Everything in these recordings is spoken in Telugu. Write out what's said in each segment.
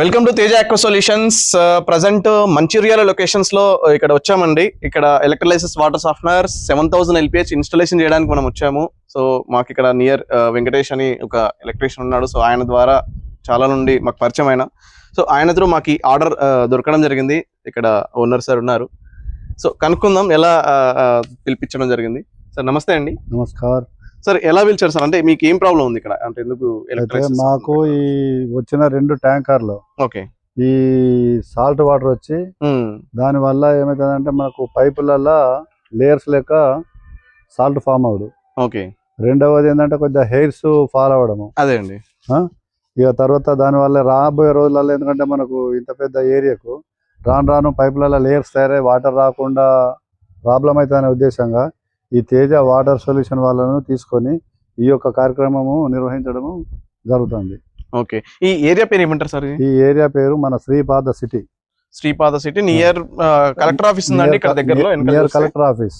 Welcome to Teja aqua solutions. Present Mancherial locations లో ఇక్కడ వచ్చామండి. ఇక్కడ electrolysis water softener 7000 LPH installation చేయడానికి మనం వచ్చాము. సో మాకు ఇక్కడ నియర్ వెంకటేష్ అని ఒక ఎలక్ట్రీషియన్ ఉన్నాడు. సో ఆయన ద్వారా చాలా నుండి మాకు పరిచయం అయిన, సో ఆయన త్రూ మాకు ఈ ఆర్డర్ దొరకడం జరిగింది. ఇక్కడ ఓనర్ సార్ ఉన్నారు. సో కనుక్కుందాం ఎలా పిలిపించడం జరిగింది. సార్ నమస్తే అండి. నమస్కారం సార్. ఎలా పిలిచారు సార్? అంటే మీకు ఏం ప్రాబ్లం ఉంది ఇక్కడ? అంటే ఎందుకు మాకు ఈ వచ్చిన 2 ట్యాంకర్లు ఓకే ఈ సాల్ట్ వాటర్ వచ్చి దాని వల్ల ఏమైతుందంటే మనకు పైపులలో లేయర్స్ లెక్క సాల్ట్ ఫామ్ అవడు. ఓకే. రెండవది ఏంటంటే కొద్దిగా హెయిర్స్ ఫాల్ అవ్వడము. అదే అండి. ఇక తర్వాత దానివల్ల రాబోయే రోజులలో ఎందుకంటే మనకు ఇంత పెద్ద ఏరియాకు రాను రాను పైపులలో లేయర్స్ తయారై వాటర్ రాకుండా ప్రాబ్లం అవుతుందనే ఉద్దేశంగా ఈ తేజ వాటర్ సొల్యూషన్ వాళ్ళను తీసుకొని ఈ యొక్క కార్యక్రమము నిర్వహించడము జరుగుతుంది. ఓకే. ఈ ఏరియా పేరు ఏమంటారు సార్? ఈ ఏరియా పేరు మన Sripada city. Sripada city near collector office ఉందండి ఇక్కడ దగ్గరలో. Near collector office.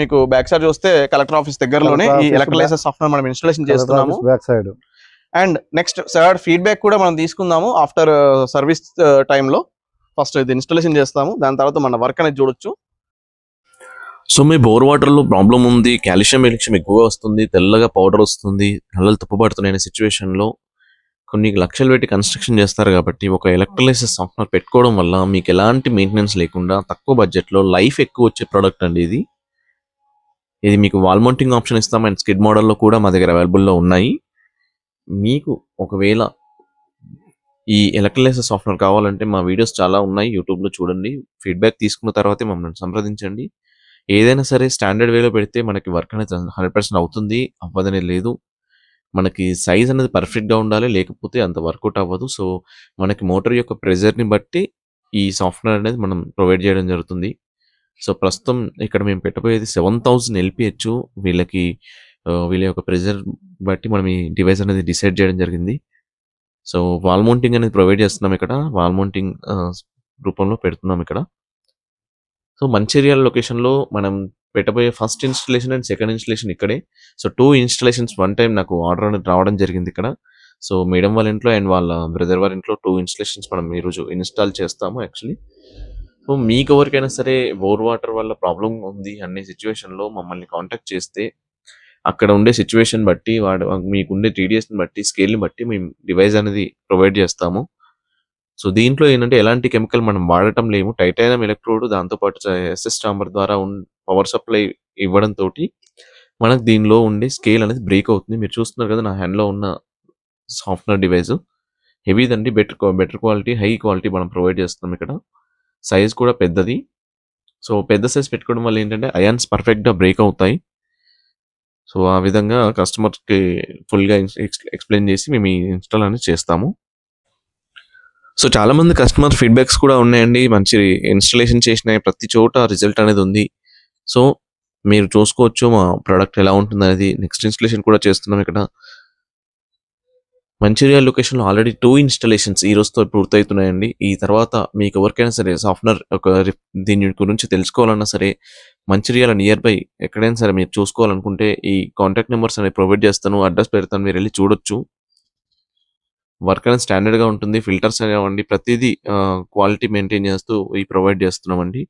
మీకు బ్యాక్ సైడ్ చూస్తే కలెక్టర్ ఆఫీస్ దగ్గరలోనే ఈ ఎలక్ట్రోలైసిస్ సాఫ్ట్వేర్ మనం ఇన్స్టాలేషన్ చేస్తున్నాము. Back side. And next sir feedback కూడా మనం తీసుకుందాము ఆఫ్టర్ సర్వీస్ టైంలో. ఫస్ట్ ఇది ఇన్స్టాలేషన్ చేస్తాము, దాని తర్వాత మన వర్క్ అనేది చూడొచ్చు. సో మీ బోర్ వాటర్లో ప్రాబ్లం ఉంది, కాల్షియం ఎక్కువగా వస్తుంది, తెల్లగా పౌడర్ వస్తుంది, నల్లలు తప్పుపడుతున్నాయనే సిచ్యువేషన్లో కొన్ని లక్షలు పెట్టి కన్స్ట్రక్షన్ చేస్తారు కాబట్టి ఒక ఎలక్ట్రోలైసిస్ సాఫ్ట్వేర్ పెట్టుకోవడం వల్ల మీకు ఎలాంటి మెయింటెనెన్స్ లేకుండా తక్కువ బడ్జెట్లో లైఫ్ ఎక్కువ వచ్చే ప్రోడక్ట్ అండి ఇది. ఇది మీకు వాల్ మౌంటింగ్ ఆప్షన్ ఇస్తాం అండ్ స్కిడ్ మోడల్లో కూడా మా దగ్గర అవైలబుల్లో ఉన్నాయి. మీకు ఒకవేళ ఈ ఎలక్ట్రోలైసిస్ సాఫ్ట్వేర్ కావాలంటే మా వీడియోస్ చాలా ఉన్నాయి, యూట్యూబ్లో చూడండి. ఫీడ్బ్యాక్ తీసుకున్న తర్వాతే మమ్మల్ని సంప్రదించండి. ఏదైనా సరే స్టాండర్డ్ వేలో పెడితే మనకి వర్క్ అనేది 100% అవుతుంది, అవ్వదనే లేదు. మనకి సైజ్ అనేది పర్ఫెక్ట్గా ఉండాలి, లేకపోతే అంత వర్కౌట్ అవ్వదు. సో మనకి మోటార్ యొక్క ప్రెజర్ని బట్టి ఈ సాఫ్ట్వేర్ అనేది మనం ప్రొవైడ్ చేయడం జరుగుతుంది. సో ప్రస్తుతం ఇక్కడ మేము పెట్టబోయేది 7000 LPH. వీళ్ళ యొక్క ప్రెజర్ బట్టి మనం ఈ డివైస్ అనేది డిసైడ్ చేయడం జరిగింది. సో వాల్ మౌంటింగ్ అనేది ప్రొవైడ్ చేస్తున్నాం ఇక్కడ, వాల్ మౌంటింగ్ రూపంలో పెడుతున్నాం ఇక్కడ. సో మంచిర్యాల లొకేషన్లో మనం పెట్టబోయే first installation and second installation ఇక్కడే. సో 2 ఇన్స్టలేషన్స్ వన్ టైం నాకు ఆర్డర్ అనేది రావడం జరిగింది ఇక్కడ. సో మేడం వాళ్ళ ఇంట్లో అండ్ వాళ్ళ బ్రదర్ వాళ్ళ ఇంట్లో 2 ఇన్స్టలేషన్స్ మనం ఈరోజు ఇన్స్టాల్ చేస్తాము యాక్చువల్లీ. సో మీకు ఎవరికైనా సరే బోర్ వాటర్ వల్ల ప్రాబ్లం ఉంది అనే సిచ్యువేషన్లో మమ్మల్ని కాంటాక్ట్ చేస్తే అక్కడ ఉండే సిచ్యువేషన్ బట్టి మీకు ఉండే టీడీఎస్ని బట్టి స్కేల్ని బట్టి మేము డివైస్ అనేది ప్రొవైడ్ చేస్తాము. సో దీంట్లో ఏంటంటే ఎలాంటి కెమికల్ మనం వాడటం లేము. టైటానియం ఎలక్ట్రోడ్ దాంతోపాటు SS చాంబర్ ద్వారా పవర్ సప్లై ఇవ్వడంతో మనకు దీనిలో ఉండే స్కేల్ అనేది బ్రేక్ అవుతుంది. మీరు చూస్తున్నారు కదా నా హ్యాండ్లో ఉన్న సాఫ్ట్వేర్ డివైస్ హెవీదండి, బెటర్ క్వాలిటీ, హై క్వాలిటీ మనం ప్రొవైడ్ చేస్తున్నాం ఇక్కడ. సైజ్ కూడా పెద్దది. సో పెద్ద సైజ్ పెట్టుకోవడం వల్ల ఏంటంటే అయాన్స్ పర్ఫెక్ట్గా బ్రేక్ అవుతాయి. సో ఆ విధంగా కస్టమర్కి ఫుల్గా ఎక్స్ప్లెయిన్ చేసి మేము ఈ ఇన్స్టాల్ అనేది చేస్తాము. సో చాలామంది కస్టమర్ ఫీడ్బ్యాక్స్ కూడా ఉన్నాయండి. మంచి ఇన్స్టాలేషన్ చేసిన ప్రతి చోట రిజల్ట్ అనేది ఉంది. సో మీరు చూసుకోవచ్చు మా ప్రోడక్ట్ ఎలా ఉంటుంది అనేది. నెక్స్ట్ ఇన్స్టాలేషన్ కూడా చేస్తున్నాం ఇక్కడ. మంచిర్యాల లొకేషన్లో ఆల్రెడీ 2 ఇన్స్టాలేషన్స్ ఈ రోజుతో పూర్తవుతున్నాయండి. ఈ తర్వాత మీకు ఎవరికైనా సరే సాఫ్ట్వేర్ దీని గురించి తెలుసుకోవాలన్నా సరే మంచిర్యాల నియర్ బై ఎక్కడైనా సరే మీరు చూసుకోవాలనుకుంటే ఈ కాంటాక్ట్ నెంబర్స్ అనేవి ప్రొవైడ్ చేస్తాను, అడ్రస్ పెడతాను, మీరు వెళ్ళి చూడొచ్చు. వర్క్ అనేది స్టాండర్డ్గా ఉంటుంది. ఫిల్టర్స్ అనేవండి ప్రతిదీ క్వాలిటీ మెయింటైన్ చేస్తూ ప్రొవైడ్ చేస్తున్నామండి.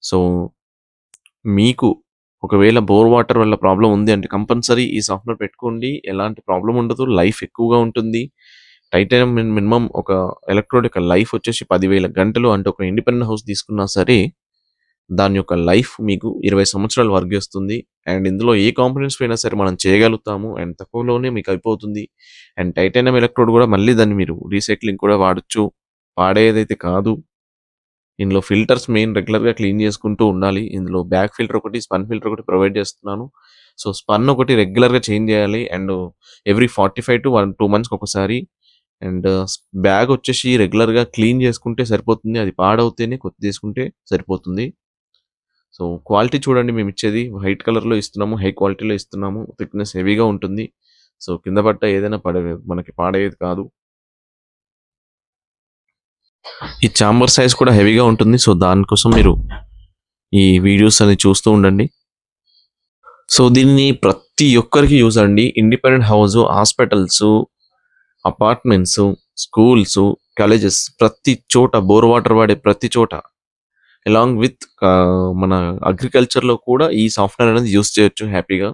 సో మీకు ఒకవేళ బోర్ వాటర్ వల్ల ప్రాబ్లం ఉంది అంటే కంపల్సరీ ఈ సాఫ్ట్వేర్ పెట్టుకోండి. ఎలాంటి ప్రాబ్లం ఉండదు, లైఫ్ ఎక్కువగా ఉంటుంది. టైటానియం మినిమం ఒక ఎలక్ట్రోడ్ యొక్క లైఫ్ వచ్చేసి 10,000 గంటలు. అంటే ఒక ఇండిపెండెంట్ హౌస్ తీసుకున్నా సరే దాని యొక్క లైఫ్ మీకు 20 సంవత్సరాలు వర్క్ చేస్తుంది. అండ్ ఇందులో ఏ కాంపోనెంట్స్ అయినా సరే మనం చేయగలుగుతాము అండ్ తక్కువలోనే మీకు అయిపోతుంది. అండ్ టైటానియం ఎలక్ట్రోడ్ కూడా మళ్ళీ దాన్ని మీరు రీసైక్లింగ్ కూడా వాడచ్చు, పాడేదైతే కాదు. ఇందులో ఫిల్టర్స్ మెయిన్ రెగ్యులర్గా క్లీన్ చేసుకుంటూ ఉండాలి. ఇందులో బ్యాక్ ఫిల్టర్ ఒకటి, స్పన్ ఫిల్టర్ ఒకటి ప్రొవైడ్ చేస్తున్నాను. సో స్పన్ ఒకటి రెగ్యులర్గా చేంజ్ చేయాలి అండ్ ఎవ్రీ 45 to 2 monthsకి ఒకసారి. అండ్ బ్యాగ్ వచ్చేసి రెగ్యులర్గా క్లీన్ చేసుకుంటే సరిపోతుంది, అది పాడవుతేనే కొత్త తీసుకుంటే సరిపోతుంది. సో క్వాలిటీ చూడండి, మేము ఇచ్చేది వైట్ కలర్లో ఇస్తున్నాము, హై క్వాలిటీలో ఇస్తున్నాము, థిక్నెస్ హెవీగా ఉంటుంది. సో కింద పట్ట ఏదైనా మనకి పాడేది కాదు. ఈ చాంబర్ సైజ్ కూడా హెవీగా ఉంటుంది. సో దానికోసం మీరు ఈ వీడియోస్ అనేది చూస్తూ ఉండండి. సో దీన్ని ప్రతి ఒక్కరికి యూజ్ అండి. Independent house, hospitals, apartments, schools, colleges ప్రతి చోట బోర్ వాటర్ వాడే ప్రతి చోట అలాంగ్ విత్ మన అగ్రికల్చర్లో కూడా ఈ సాఫ్ట్వేర్ అనేది యూస్ చేయొచ్చు హ్యాపీగా.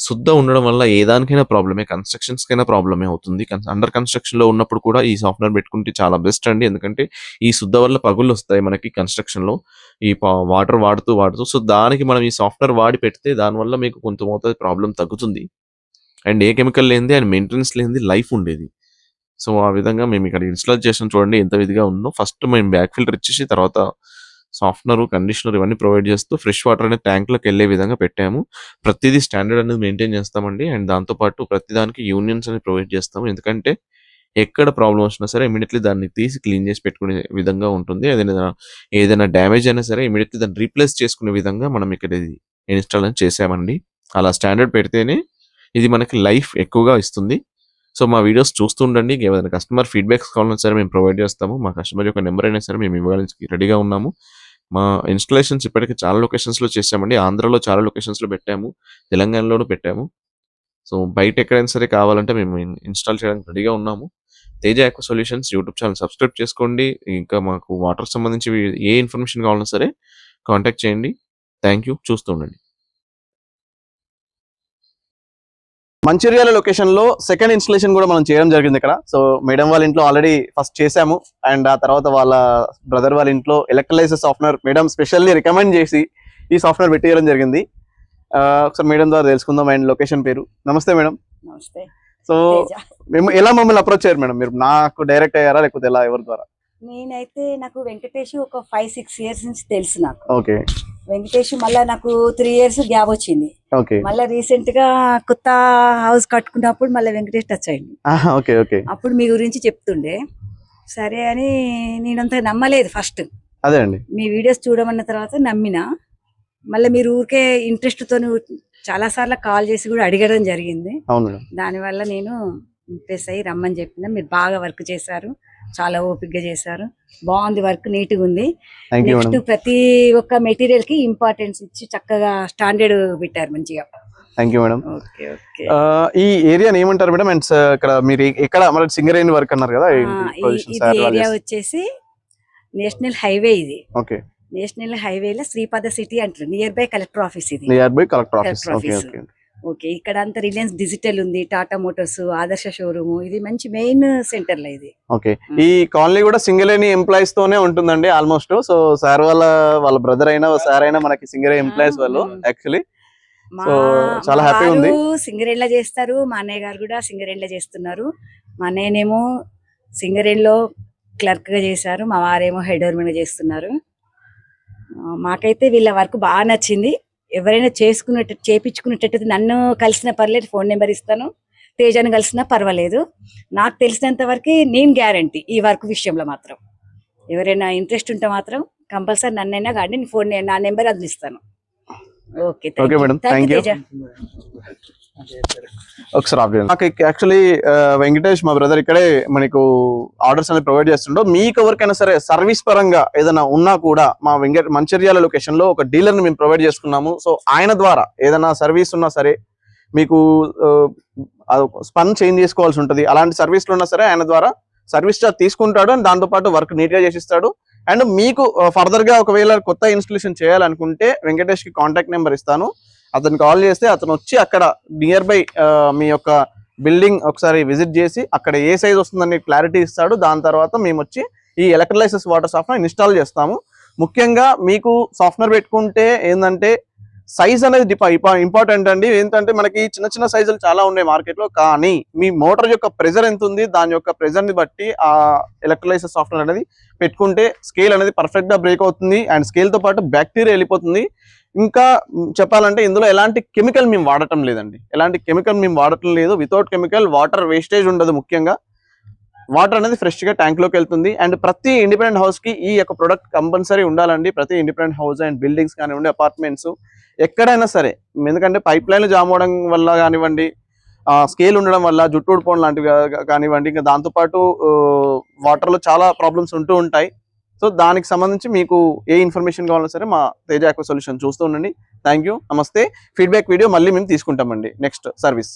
శుద్ధ ఉండడం వల్ల ఏ దానికైనా ప్రాబ్లమే, కన్స్ట్రక్షన్స్కైనా ప్రాబ్లమే అవుతుంది. అండర్ కన్స్ట్రక్షన్లో ఉన్నప్పుడు కూడా ఈ సాఫ్ట్వేర్ పెట్టుకుంటే చాలా బెస్ట్ అండి. ఎందుకంటే ఈ శుద్ధ వల్ల పగుళ్ళు వస్తాయి మనకి కన్స్ట్రక్షన్లో ఈ వాటర్ వాడుతూ సో దానికి మనం ఈ సాఫ్ట్వేర్ వాడి పెడితే దానివల్ల మీకు కొంత మోతాదు ప్రాబ్లం తగ్గుతుంది. అండ్ ఏ కెమికల్ లేనిది అండ్ మెయింటెనెన్స్ లేనిది లైఫ్ ఉండేది. సో ఆ విధంగా మేము ఇక్కడ ఇన్స్టాల్ చేసాం, చూడండి ఎంత విధిగా ఉందో. ఫస్ట్ మేము బ్యాక్ ఫిల్టర్ ఇచ్చేసి తర్వాత సాఫ్ట్నర్, కండిషనర్ ఇవన్నీ ప్రొవైడ్ చేస్తూ ఫ్రెష్ వాటర్ అనేది ట్యాంక్లోకి వెళ్ళే విధంగా పెట్టాము. ప్రతిదీ స్టాండర్డ్ అనేది మెయింటైన్ చేస్తామండి. అండ్ దాంతోపాటు ప్రతిదానికి యూనియన్స్ అనేది ప్రొవైడ్ చేస్తాము. ఎందుకంటే ఎక్కడ ప్రాబ్లం వచ్చినా సరే ఇమీడియట్లీ దాన్ని తీసి క్లీన్ చేసి పెట్టుకునే విధంగా ఉంటుంది. ఏదైనా డ్యామేజ్ అయినా సరే ఇమీడియట్లీ దాన్ని రీప్లేస్ చేసుకునే విధంగా మనం ఇక్కడ ఇది ఇన్స్టాల్ అని చేసామండి. అలా స్టాండర్డ్ పెడితేనే ఇది మనకి లైఫ్ ఎక్కువగా ఇస్తుంది. సో మా వీడియోస్ చూస్తూ ఉండండి. ఏదైనా కస్టమర్ ఫీడ్బ్యాక్స్ కావాలన్నా సరే మేము ప్రొవైడ్ చేస్తాము. మా కస్టమర్ యొక్క నెంబర్ అయినా సరే మేము ఇవ్వడానికి రెడీగా ఉన్నాము. మా ఇన్స్టాలేషన్స్ ఇప్పటికీ చాలా లొకేషన్స్లో చేసామండి. ఆంధ్రాలో చాలా లొకేషన్స్లో పెట్టాము, తెలంగాణలోనూ పెట్టాము. సో బయట ఎక్కడైనా సరే కావాలంటే మేము ఇన్స్టాల్ చేయడానికి రెడీగా ఉన్నాము. Teja aqua solutions YouTube channel subscribe చేసుకోండి. ఇంకా మాకు వాటర్ సంబంధించి ఏ ఇన్ఫర్మేషన్ కావాలన్నా సరే కాంటాక్ట్ చేయండి. Thank you. చూస్తూ ఉండండి. మంచిర్యాల లొకేషన్ లో సెకండ్ ఇన్స్టలేషన్ కూడా మనం చేయడం జరిగింది ఇక్కడ. సో మేడం వాళ్ళ ఇంట్లో ఆల్రెడీ ఫస్ట్ చేసాము అండ్ ఆ తర్వాత వాళ్ళ బ్రదర్ వాళ్ళ ఇంట్లో ఎలక్ట్రలైజర్ సాఫ్ట్వేర్ మేడం స్పెషల్లీ రికమెండ్ చేసి ఈ సాఫ్ట్వేర్ పెట్టేయడం జరిగింది. ఒకసారి మేడం ద్వారా తెలుసుకుందాం. అండ్ లొకేషన్ పేరు. నమస్తే మేడం. నమస్తే. సో మేము ఎలా మమ్మల్ని అప్రోచ్ అయ్యారు మేడం? మీరు నాకు డైరెక్ట్ అయ్యారా లేకపోతే ఎలా, ఎవరి ద్వారా? నేనైతే నాకు వెంకటేష్ ఒక 5-6 years నుంచి తెలుసు నాకు. ఓకే. వెంకటేష్ మళ్ళీ నాకు 3 years గ్యాప్ వచ్చింది. ఓకే. మళ్ళీ రీసెంట్ గా కొత్త హౌస్ కట్టుకున్నప్పుడు మళ్ళీ వెంకటేష్ టచ్ అయింది. ఓకే. ఓకే. అప్పుడు మీ గురించి చెప్తుండే, సరే అని నేనంత నమ్మలేదు ఫస్ట్. అదే అండి. మీ వీడియోస్ చూడమన్న తర్వాత నమ్మిన. మళ్ళీ మీరు ఊరికే ఇంట్రెస్ట్ తోని చాలా సార్లు కాల్ చేసి కూడా అడగడం జరిగింది. అవును మేడం. దానివల్ల నేను ఇంప్రెస్ అయ్యి రమ్మని చెప్పిన. మీరు బాగా వర్క్ చేశారు, చాలా ఓపిక్గా చేశారు, బాగుంది, వర్క్ నీట్గా ఉంది. నెక్స్ట్ ప్రతి ఒక్క మెటీరియల్ కి ఇంపార్టెన్స్ ఇచ్చి చక్కగా స్టాండర్డ్ పెట్టారు మంచిగా. Thank you madam. Okay okay. ఈ ఏరియా ఏమంటారు మేడం? అండ్ ఇక్కడ మీరు ఎక్కడ మన సింగరేణి వర్క్ అన్నారు కదా? ఇది ఏరియా వచ్చేసి నేషనల్ హైవే. ఇది ఓకే. నేషనల్ హైవేలో శ్రీపాద సిటీ అంటారు. Near by collector office. ఇది near by collector office. Okay. Okay. Okay. ఇక్కడ అంతా రిలయన్స్ డిజిటల్ ఉంది, టాటా మోటార్స్, ఆదర్శ షోరూమ్. ఇది మంచి మెయిన్ సెంటర్ లో ఇది. ఓకే. ఈ కాలనీ కూడా సింగరేణి ఎంప్లాయీస్ తోనే ఉంటుందండి ఆల్మోస్ట్. సో సార్ వాళ్ళ బ్రదర్ అయినా సార్ అయినా మనకి సింగరేణి ఎంప్లాయీస్ వాళ్ళు యాక్చువల్లీ. సో చాలా హ్యాపీ ఉంది. సింగరేణిలో చేస్తారు, మా అన్నయ్య గారు కూడా సింగరేణిలో చేస్తున్నారు. మా అన్నయ్యనేమో సింగరేణిలో క్లర్క్ గా చేశారు, మా వారేమో హెడ్ గా చేస్తున్నారు. మాకైతే వీళ్ళ వర్క్ బాగా నచ్చింది. ఎవరైనా చేపించుకునేటట్టు నన్ను కలిసిన పర్లేదు, ఫోన్ నెంబర్ ఇస్తాను. తేజను కలిసినా పర్వాలేదు. నాకు తెలిసినంత వరకు నేను గ్యారంటీ ఈ వర్క్ విషయంలో మాత్రం. ఎవరైనా ఇంట్రెస్ట్ ఉంటే మాత్రం కంపల్సరీ నన్నైనా కానీ ఫోన్ నా నెంబర్ అందిస్తాను. Okay. Okay madam. Thank you. ఒకసారి ఆఫ్ చేయండి. నాకు యాక్చువల్లీ వెంకటేష్ మా బ్రదర్ ఇక్కడే మనకు ఆర్డర్స్ అనేది ప్రొవైడ్ చేస్తుండో. మీకు ఎవరికైనా సరే సర్వీస్ పరంగా ఏదైనా ఉన్నా కూడా మా మంచిర్యాల లొకేషన్ లో ఒక డీలర్ ని మేము ప్రొవైడ్ చేసుకున్నాము. సో ఆయన ద్వారా ఏదైనా సర్వీస్ ఉన్నా సరే మీకు స్పన్ చేంజ్ చేసుకోవాల్సి ఉంటుంది. అలాంటి సర్వీస్లు ఉన్నా సరే ఆయన ద్వారా సర్వీస్ చార్జ్ తీసుకుంటాడు. అండ్ దాంతోపాటు వర్క్ నీట్ గా చేసిస్తాడు. అండ్ మీకు ఫర్దర్ గా ఒకవేళ కొత్త ఇన్స్టాలేషన్ చేయాలనుకుంటే వెంకటేష్ కి కాంటాక్ట్ నెంబర్ ఇస్తాను. అతను కాల్ చేస్తే అతను వచ్చి అక్కడ నియర్ బై మీ యొక్క బిల్డింగ్ ఒకసారి విజిట్ చేసి అక్కడ ఏ సైజ్ వస్తుందని క్లారిటీ ఇస్తాడు. దాని తర్వాత మేము వచ్చి ఈ ఎలక్ట్రలైసిస్ వాటర్ సాఫ్ట్వేర్ ఇన్స్టాల్ చేస్తాము. ముఖ్యంగా మీకు సాఫ్ట్వేర్ పెట్టుకుంటే ఏంటంటే సైజ్ అనేది ఇంపార్టెంట్ అండి. ఏంటంటే మనకి చిన్న చిన్న సైజులు చాలా ఉన్నాయి మార్కెట్లో, కానీ మీ మోటార్ యొక్క ప్రెజర్ ఎంత ఉంది దాని యొక్క ప్రెజర్ ని బట్టి ఆ ఎలక్ట్రలైసిస్ సాఫ్ట్వేర్ అనేది పెట్టుకుంటే స్కేల్ అనేది పర్ఫెక్ట్ గా బ్రేక్ అవుతుంది. అండ్ స్కేల్ తో పాటు బ్యాక్టీరియా వెళ్ళిపోతుంది. ఇంకా చెప్పాలంటే ఇందులో ఎలాంటి కెమికల్ మేము వాడటం లేదండి. వితౌట్ కెమికల్ వాటర్ వేస్టేజ్ ఉండదు. ముఖ్యంగా వాటర్ అనేది ఫ్రెష్ గా ట్యాంక్ లోకి వెళ్తుంది. అండ్ ప్రతి ఇండిపెండెంట్ హౌస్ కి ఈ యొక్క ప్రొడక్ట్ కంపల్సరీ ఉండాలండి. ప్రతి ఇండిపెండెంట్ హౌస్ అండ్ బిల్డింగ్స్ కానివ్వండి, అపార్ట్మెంట్స్ ఎక్కడైనా సరే. ఎందుకంటే పైప్ లైన్లు జామ్ అవడం వల్ల కానివ్వండి, స్కేల్ ఉండడం వల్ల జుట్టు ఊడిపోవడం లాంటివి కానివ్వండి, ఇంకా దాంతోపాటు వాటర్ లో చాలా ప్రాబ్లమ్స్ ఉంటూ ఉంటాయి. సో దానికి సంబంధించి మీకు ఏ ఇన్ఫర్మేషన్ కావాలన్నా సరే మా తేజ ఆక్వా సొల్యూషన్ చూస్తూ ఉండండి. Thank you. నమస్తే. ఫీడ్బ్యాక్ వీడియో మళ్ళీ మేము తీసుకుంటామండి నెక్స్ట్ సర్వీస్.